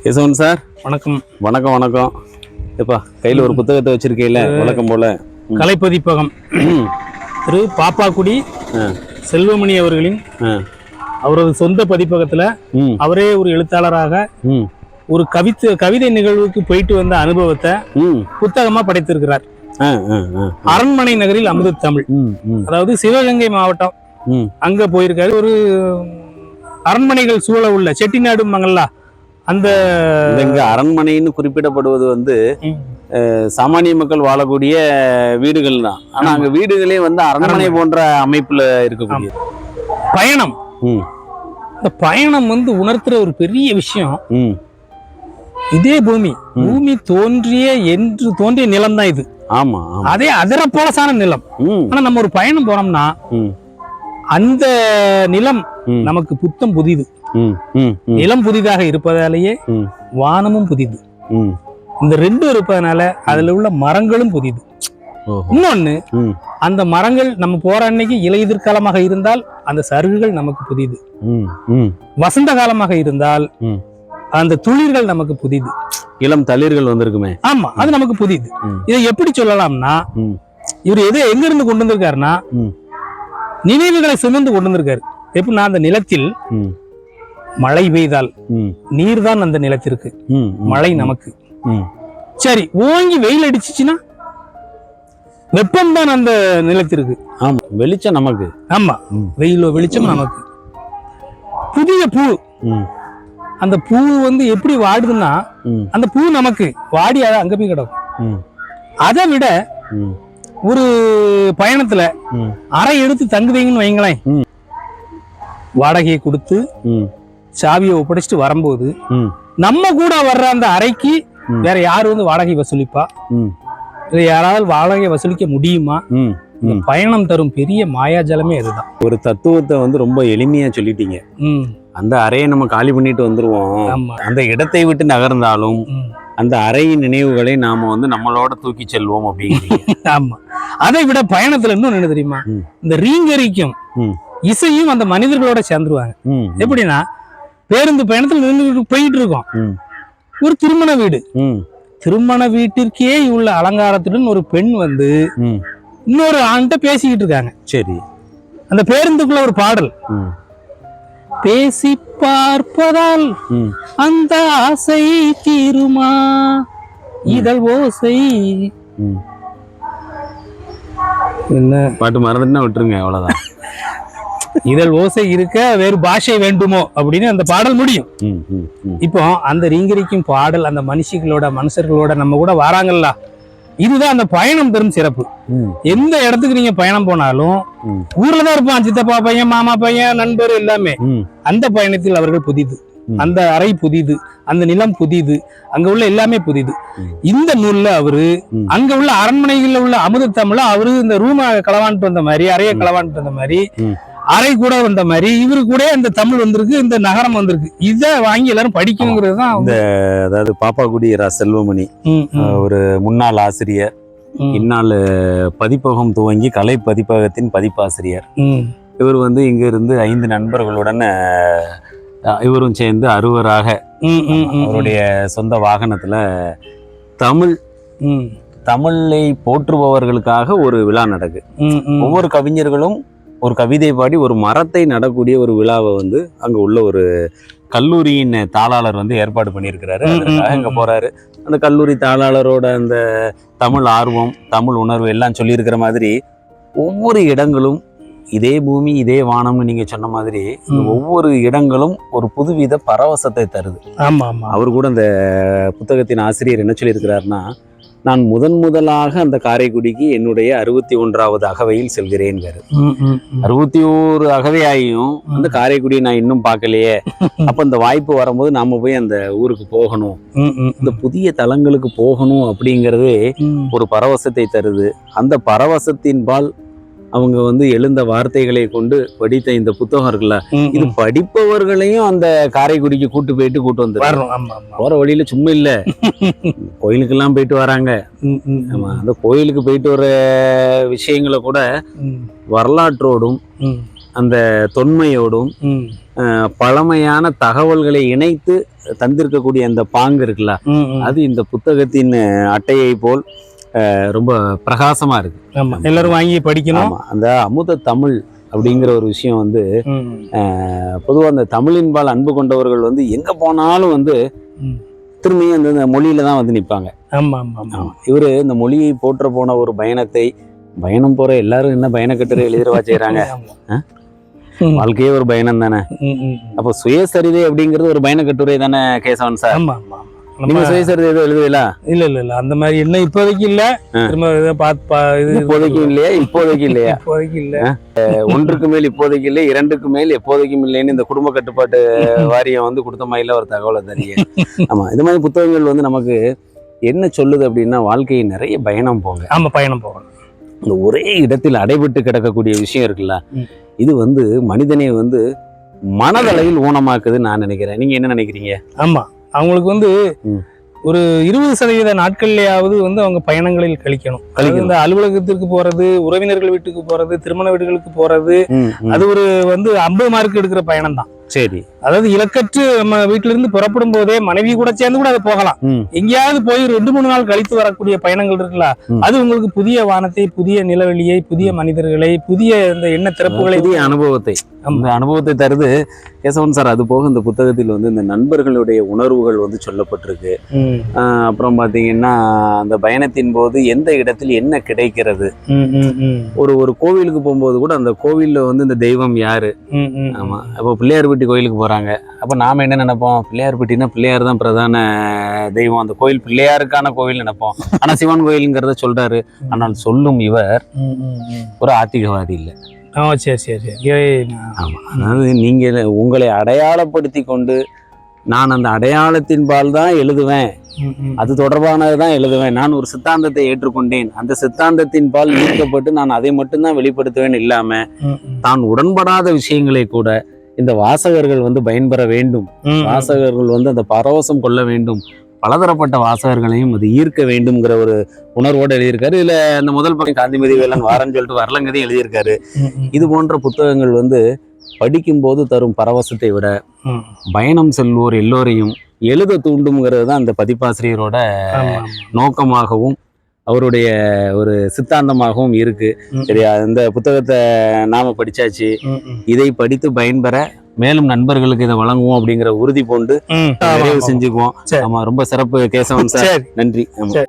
யசவன் sir வணக்கம். வணக்கம் வணக்கம். எப்பா கையில் ஒரு புத்தகத்தை வச்சிருக்கீல்ல, வழக்கம் போல கலைப்பதிப்பகம் திரு பாப்பாக்குடி செல்வமணி அவர்களின் அவரது சொந்த பதிப்பகத்தில் அவரே ஒரு எழுத்தாளராக ஒரு கவிதை நிகழ்வுக்கு போயிட்டு வந்த அனுபவத்தை புத்தகமா படைத்திருக்கிறார். அரண்மனை நகரில் அமுத தமிழ், அதாவது சிவகங்கை மாவட்டம் அங்க போயிருக்காரு. ஒரு அரண்மனைகள் சூழ உள்ள செட்டிநாடு மங்கல்லா அந்த அரண்மனைன்னு குறிப்பிடப்படுவது வந்து சாமானிய மக்கள் வாழக்கூடிய வீடுகள் தான். ஆனா அங்க வீடுகளே வந்து அரண்மனை போன்ற அமைப்புல இருக்கக்கூடிய பயணம். இந்த பயணம் வந்து உணர்த்துற ஒரு பெரிய விஷயம். இதே பூமி தோன்றிய நிலம் தான் இது. ஆமா, அதே அதிரப்போலசான நிலம். ஆனா நம்ம ஒரு பயணம் போனோம்னா அந்த நிலம் நமக்கு புத்தம் புதிது. நிலம் புதிதாக இருப்பதாலேயே வானமும் புதிது. இந்த ரெண்டும் இருப்பதனால அதுல உள்ள மரங்களும் புதிது. இன்னொன்னு, அந்த மரங்கள் நம்ம போற அன்னைக்கு இலையுதிர்காலமாக இருந்தால் அந்த சருகுகள் நமக்கு புதிது. வசந்த காலமாக இருந்தால் அந்த துளிர்கள் நமக்கு புதிது. இளம் தளிர்கள் வந்திருக்குமே, ஆமா, அது நமக்கு புதிது. இதை எப்படி சொல்லலாம்னா, இவர் எதை எங்க இருந்து கொண்டு வந்திருக்காருன்னா நினைவுகளை சுமந்து கொண்டு வந்திருக்காரு. எப்படின்னா, அந்த நிலத்தில் மழை பெய்தால் நீர் தான் அந்த நிலத்திற்கு, மழை நமக்கு. சரி, ஓங்கி வெயில் அடிச்சுச்சுன்னா வெப்பம் தான் அந்த நிலத்திற்கு. ஆமா, வெளிச்சம் நமக்கு. ஆமா, வெயிலோ வெளிச்சம் நமக்கு. புதிய பூ, அந்த பூ வந்து எப்படி வாடுதுன்னா அந்த பூ நமக்கு வாடி அங்க போய் கிடக்கும். அதை விட ஒரு பயணத்துல அறை எடுத்து தங்குவீங்கன்னு வைங்களேன், வாடகையை கொடுத்து சாவியை ஒப்படைச்சிட்டு வரும்போது நம்ம கூட வர்ற அந்த அறைக்கு வேற யாரு வந்து வாடகை வசூலிப்பா? யாராவது வாடகை வசூலிக்க முடியுமா? பயணம் தரும் பெரிய மாயாஜலமே அதுதான். ஒரு தத்துவத்தை வந்து ரொம்ப எளிமையா சொல்லிட்டீங்க. அந்த அறையை நம்ம காலி பண்ணிட்டு வந்துருவோம். அந்த இடத்தை விட்டு நகர்ந்தாலும் அந்த அறையின் நினைவுகளை நாம வந்து நம்மளோட தூக்கி செல்வோம் அப்படிங்கிறீங்க. ஆமா, அதை விட பயணத்துல இன்னும் என்ன தெரியுமா, இந்த ரீங்கரிக்கும் இசையும் அந்த மனிதர்களோட சேர்ந்துருவாங்க. எப்படின்னா, பேருந்து பயணத்துல நின்று போயிட்டு இருக்கோம், ஒரு திருமண வீடு, திருமண வீட்டிற்கே உள்ள அலங்காரத்துடன் ஒரு பெண் வந்து இன்னொரு ஆண்கிட்ட பேசிக்கிட்டு இருக்காங்க. சரி, அந்த பேருந்துக்குள்ள ஒரு பாடல், பேசி பார்ப்பதால் அந்த ஆசை தீருமா இதழ் ஓசை. என்ன பாட்டு மறந்துன்னா விட்டுருங்க, அவ்வளவுதான். இதழ் ஓசை இருக்க வேறு பாஷை வேண்டுமோ அப்படின்னு அந்த பாடல் முடியும். இப்போ அந்த ரீங்கரிக்கும் பாடல் அந்த மனுஷர்களோட நம்ம கூட வராங்கல்ல, இதுதான் அந்த பயணம் தரும் சிறப்பு. எந்த இடத்துக்கு நீங்க பயணம் போனாலும் ஊர்லதான் இருப்பான், சித்தப்பா பையன், மாமா பையன், நண்பர் எல்லாமே. அந்த பயணத்தில் அவர்கள் புதிது, அந்த அறை புதிது, அந்த நிலம் புதிது, அங்க உள்ள எல்லாமே புதிது. இந்த நூல்ல அவரு அங்க உள்ள அரண்மனைகள்ல உள்ள அமுத தமிழ அவரு இந்த ரூமை களவான்ட்டு வந்த மாதிரி, அறையை களவான்ட்டு வந்த மாதிரி, அறை கூட வந்த மாதிரி இவரு கூட இந்த தமிழ் வந்திருக்கு, இந்த நகரம் வந்திருக்கு. இதை வாங்கி எல்லாரும் படிக்கணுங்கிறது தான். இந்த அதாவது பாப்பாக்குடி செல்வமணி ஒரு முன்னாள் ஆசிரியர், இந்நாள் பதிப்பகம் துவங்கி கலை பதிப்பகத்தின் பதிப்பாசிரியர். இவர் வந்து இங்க இருந்து 5 நண்பர்களுடன் இவரும் சேர்ந்து அறுவராக அவருடைய சொந்த வாகனத்துல தமிழை போற்றுபவர்களுக்காக ஒரு விழா நடக்கு. ஒவ்வொரு கவிஞர்களும் ஒரு கவிதை பாடி ஒரு மரத்தை நடக்கூடிய ஒரு விழாவை வந்து அங்க உள்ள ஒரு கல்லூரியின் தாளாளர் வந்து ஏற்பாடு பண்ணியிருக்கிறாரு. அதுக்காக அங்க போறாரு. அந்த கல்லூரி தாளாளரோட அந்த தமிழ் ஆர்வம், தமிழ் உணர்வு எல்லாம் சொல்லியிருக்கிற மாதிரி ஒவ்வொரு இடங்களும் இதே பூமி இதே வானம்னு நீங்க சொன்ன மாதிரி ஒவ்வொரு இடங்களும் ஒரு புதுவித பரவசத்தை தருது. அவர் கூட அந்த புத்தகத்தின் ஆசிரியர் என்ன சொல்லியிருக்கிறாருன்னா, நான் முதலாக அந்த காரைக்குடிக்கு என்னுடைய 61வது அகவையில் செல்கிறேன். 61 அகவையாயும் அந்த காரைக்குடியை நான் இன்னும் பார்க்கலையே. அப்ப இந்த வாய்ப்பு வரும்போது நாம போய் அந்த ஊருக்கு போகணும், இந்த புதிய தலங்களுக்கு போகணும் அப்படிங்கிறதே ஒரு பரவசத்தை தருது. அந்த பரவசத்தின்பால் அவங்க வந்து எழுந்த வார்த்தைகளை கொண்டு படித்த இந்த புத்தகம் இருக்குல்ல, இது படிப்பவர்களையும் அந்த காரைக்குடிக்கு கூட்டு வந்து போற வழியில சும்மா இல்ல, கோயிலுக்கெல்லாம் போயிட்டு வராங்க. ஆமா, அந்த கோயிலுக்கு போயிட்டு வர விஷயங்களை கூட வரலாற்றோடும் அந்த தொன்மையோடும் பழமையான தகவல்களை இணைத்து தந்திருக்கக்கூடிய அந்த பாங்கு இருக்குல்ல, அது இந்த புத்தகத்தின் அட்டையை போல் ரொம்ப பிரகாசமா இருக்கு. ஆமா, எல்லாரும் வாங்கி படிக்கணும். அந்த அமுத தமிழ் அப்படிங்கிற ஒரு விஷயம் வந்து பொதுவாக அந்த தமிழின்பால் அன்பு கொண்டவர்கள் வந்து எங்க போனாலும் வந்து திரும்பியும் அந்த மொழியில தான் வந்து நிற்பாங்க. இவரு இந்த மொழியை போற்ற போன ஒரு பயணம் போற எல்லாரும் என்ன பயணக்கட்டுரை எழுதிரவா செய்யறாங்க? வாழ்க்கையே ஒரு பயணம் தானே. அப்போ சுயசரிதை அப்படிங்கிறது ஒரு பயணக்கட்டுரை தானே கேசவன் சார்? நீங்க சுயசரிதை எதுவும் எழுதுவீங்களா? இல்ல அந்த மாதிரி என்ன இப்போதைக்கு இல்ல. இப்போதைக்கு இல்லையா? இப்போதைக்கு இல்லையா? இப்போதைக்கு இல்ல. ஒன்றுக்கு மேல் இப்போதைக்கு இல்லை, இரண்டுக்கு மேல் எப்போதைக்கும் இல்லைன்னு இந்த குடும்ப கட்டுப்பாட்டு வாரியம் வந்து கொடுத்த மாதிரில ஒரு தகவலை தரீங்க. ஆமா, இது மாதிரி புத்தகங்கள் வந்து நமக்கு என்ன சொல்லுது அப்படின்னா, வாழ்க்கையை நிறைய பயணம் போங்க. ஆமா, பயணம் போகணும். இந்த ஒரே இடத்தில் அடைபட்டு கிடக்கக்கூடிய விஷயம் இருக்குல்ல, இது வந்து மனிதனை வந்து மனதளவில் ஊனமாக்குதுன்னு நான் நினைக்கிறேன். நீங்க என்ன நினைக்கிறீங்க? ஆமா, அவங்களுக்கு வந்து ஒரு 20% நாட்கள்லயாவது வந்து அவங்க பயணங்களில் கழிக்கணும். இந்த அலுவலகத்திற்கு போறது, உறவினர்கள் வீட்டுக்கு போறது, திருமண வீடுகளுக்கு போறது, அது ஒரு வந்து 50 மார்க் எடுக்கிற பயணம் தான். சரி, அதாவது இலக்கற்று நம்ம வீட்டுல இருந்து புறப்படும் போதே மனைவி கூட சேர்ந்து கூட அதை போகலாம். எங்கேயாவது போய் 2-3 நாள் கழித்து வரக்கூடிய பயணங்கள் இருக்குல்ல, அது உங்களுக்கு புதிய வானத்தை, புதிய நிலவெளியை, புதிய மனிதர்களை, புதிய இந்த எண்ண திறப்புகளை, புதிய அனுபவத்தை, அந்த அனுபவத்தை தருது கேசவன் சார். அது போக இந்த புத்தகத்தில் வந்து இந்த நண்பர்களுடைய உணர்வுகள் வந்து சொல்லப்பட்டிருக்கு. அப்புறம் பாத்தீங்கன்னா அந்த பயணத்தின் போது எந்த இடத்தில் என்ன கிடைக்கிறது, ஒரு கோவிலுக்கு போகும்போது கூட அந்த கோவில்ல வந்து இந்த தெய்வம் யாரு. ஆமா, அப்போ பிள்ளையார்பட்டி கோயிலுக்கு போறாங்க. அப்ப நாம என்ன நினைப்போம்? பிள்ளையார்பட்டினா பிள்ளையார் தான் பிரதான தெய்வம், அந்த கோயில் பிள்ளையாருக்கான கோவில் நினைப்போம். ஆனா சிவன் கோயிலுங்கிறத சொல்றாரு. ஆனால் சொல்லும் இவர் ஒரு ஆத்திகவாதி இல்லை. சரி. ஆமா, அதாவது நீங்க உங்களை அடையாளப்படுத்தி கொண்டு நான் அந்த அடையாளத்தின் பால் தான் எழுதுவேன், அது தொடர்பானதான் எழுதுவேன், நான் ஒரு சித்தாந்தத்தை ஏற்றுக்கொண்டேன், அந்த சித்தாந்தத்தின் பால் ஈர்க்கப்பட்டு நான் அதை மட்டும்தான் வெளிப்படுத்துவேன் இல்லாம தான் உடன்படாத விஷயங்களை கூட இந்த வாசகர்கள் வந்து பயன்பெற வேண்டும், வாசகர்கள் வந்து அந்த பரவசம் கொள்ள வேண்டும், பலதரப்பட்ட வாசகர்களையும் அது ஈர்க்க வேண்டும்ங்கிற ஒரு உணர்வோடு எழுதியிருக்காரு. இதுல அந்த முதல் பக்கம் காந்திமதி வேலன் வாரன்னு சொல்லிட்டு வரலங்கதையும் எழுதியிருக்காரு. இது போன்ற புத்தகங்கள் வந்து படிக்கும்போது தரும் பரவசத்தை விட பயணம் செல்வோர் எல்லோரையும் எழுத தூண்டும்ங்கிறது தான் அந்த பதிப்பாசிரியரோட நோக்கமாகவும் அவருடைய ஒரு சித்தாந்தமாகவும் இருக்கு. சரியா, இந்த புத்தகத்தை நாம படிச்சாச்சு. இதை படித்து பயன்பெற மேலும் நண்பர்களுக்கு இதை வழங்குவோம் அப்படிங்கிற உறுதி கொண்டு நிறைவு செஞ்சுக்குவோம். ஆமா, ரொம்ப சிறப்பு கேசவன் சார், நன்றி. ஆமா.